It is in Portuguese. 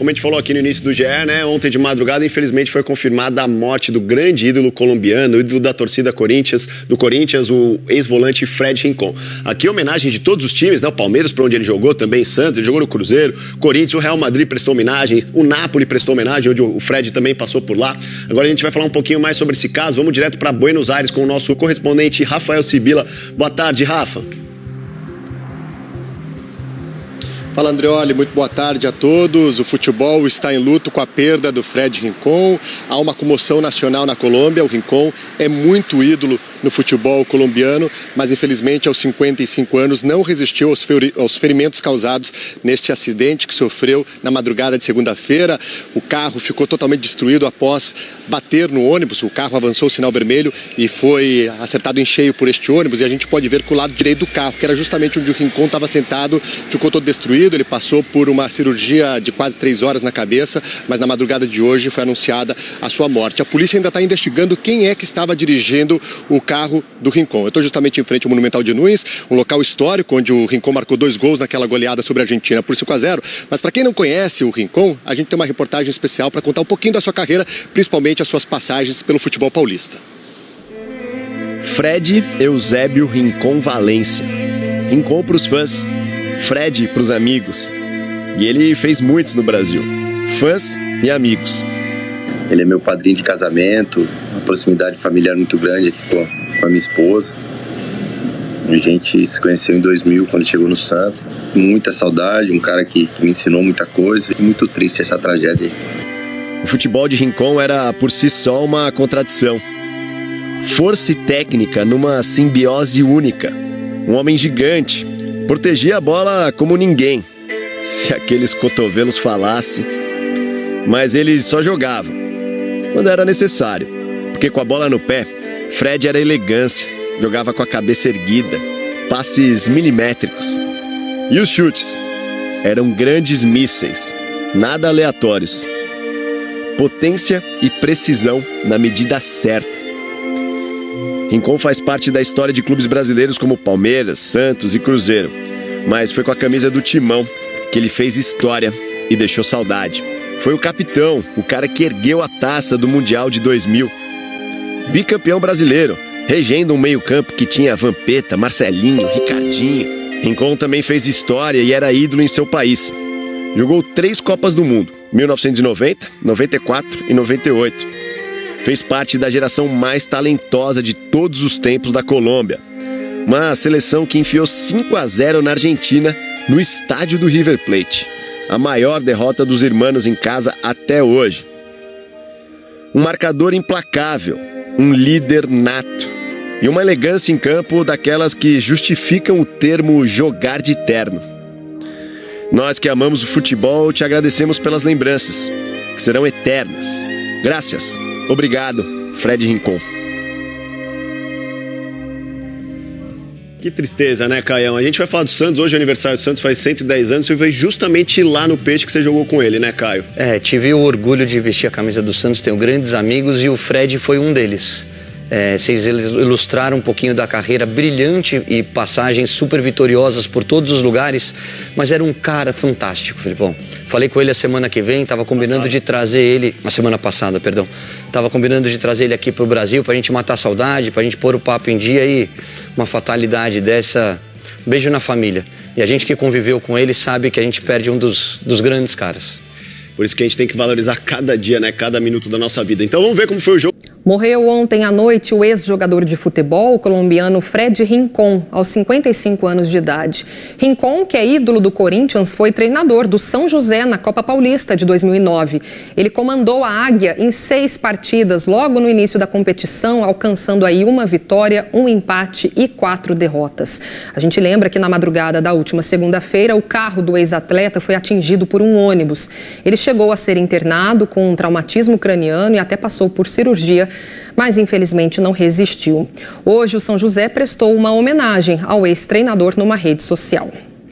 Como a gente falou aqui no início do GE, né? Ontem de madrugada, infelizmente, foi confirmada a morte do grande ídolo colombiano, ídolo da torcida do Corinthians, o ex-volante Fred Rincon. Aqui, homenagem de todos os times, né? O Palmeiras, para onde ele jogou, também Santos, ele jogou no Cruzeiro, Corinthians, o Real Madrid prestou homenagem, o Napoli prestou homenagem, onde o Fred também passou por lá. Agora a gente vai falar um pouquinho mais sobre esse caso. Vamos direto para Buenos Aires com o nosso correspondente Rafael Sibila. Boa tarde, Rafa. Fala, Andreoli, muito boa tarde a todos. O futebol está em luto com a perda do Fred Rincon. Há uma comoção nacional na Colômbia. O Rincon é muito ídolo no futebol colombiano, mas infelizmente aos 55 anos não resistiu aos ferimentos causados neste acidente que sofreu na madrugada de segunda-feira. O carro ficou totalmente destruído após bater no ônibus. O carro avançou o sinal vermelho e foi acertado em cheio por este ônibus, e a gente pode ver que o lado direito do carro, que era justamente onde o Rincon estava sentado, ficou todo destruído. Ele passou por uma cirurgia de quase 3 horas na cabeça, mas na madrugada de hoje foi anunciada a sua morte. A polícia ainda está investigando quem é que estava dirigindo o carro do Rincon. Eu estou justamente em frente ao Monumental de Nunes, um local histórico onde o Rincon marcou 2 gols naquela goleada sobre a Argentina por 5-0. Mas para quem não conhece o Rincon, a gente tem uma reportagem especial para contar um pouquinho da sua carreira, principalmente as suas passagens pelo futebol paulista. Fred Eusébio Rincon Valência. Rincon para os fãs, Fred para os amigos. E ele fez muitos no Brasil, fãs e amigos. Ele é meu padrinho de casamento, uma proximidade familiar muito grande aqui com a minha esposa. A gente se conheceu em 2000, quando chegou no Santos. Muita saudade, um cara que me ensinou muita coisa. Muito triste essa tragédia aí. O futebol de Rincon era por si só uma contradição. Força e técnica numa simbiose única. Um homem gigante, protegia a bola como ninguém, se aqueles cotovelos falassem. Mas ele só jogava quando era necessário, porque com a bola no pé, Fred era elegância, jogava com a cabeça erguida, passes milimétricos. E os chutes eram grandes mísseis, nada aleatórios. Potência e precisão na medida certa. Rincon faz parte da história de clubes brasileiros como Palmeiras, Santos e Cruzeiro, mas foi com a camisa do Timão que ele fez história e deixou saudade. Foi o capitão, o cara que ergueu a taça do Mundial de 2000. Bicampeão brasileiro, regendo um meio-campo que tinha Vampeta, Marcelinho, Ricardinho. Rincon também fez história e era ídolo em seu país. Jogou 3 Copas do Mundo, 1990, 94 e 98. Fez parte da geração mais talentosa de todos os tempos da Colômbia. Uma seleção que enfiou 5-0 na Argentina, no estádio do River Plate. A maior derrota dos irmãos em casa até hoje. Um marcador implacável, um líder nato e uma elegância em campo daquelas que justificam o termo jogar de terno. Nós que amamos o futebol te agradecemos pelas lembranças, que serão eternas. Graças, obrigado, Fred Rincon. Que tristeza, né, Caião? A gente vai falar do Santos, hoje é aniversário do Santos, faz 110 anos, você veio justamente lá no Peixe que você jogou com ele, né, Caio? Tive o orgulho de vestir a camisa do Santos, tenho grandes amigos e o Fred foi um deles. Vocês ilustraram um pouquinho da carreira brilhante e passagens super vitoriosas por todos os lugares, mas era um cara fantástico, Filipão. Falei com ele a semana que vem, estava combinando de trazer ele, a semana passada, perdão. Estava combinando de trazer ele aqui para o Brasil para a gente matar a saudade, para a gente pôr o papo em dia e uma fatalidade dessa, beijo na família. E a gente que conviveu com ele sabe que a gente perde um dos grandes caras. Por isso que a gente tem que valorizar cada dia, né, cada minuto da nossa vida. Então vamos ver como foi o jogo. Morreu ontem à noite o ex-jogador de futebol colombiano Fred Rincon, aos 55 anos de idade. Rincon, que é ídolo do Corinthians, foi treinador do São José na Copa Paulista de 2009. Ele comandou a Águia em 6 partidas logo no início da competição, alcançando aí 1 vitória, 1 empate e 4 derrotas. A gente lembra que na madrugada da última segunda-feira, o carro do ex-atleta foi atingido por um ônibus. Ele chegou a ser internado com um traumatismo craniano e até passou por cirurgia, mas infelizmente não resistiu. Hoje o São José prestou uma homenagem ao ex-treinador numa rede social.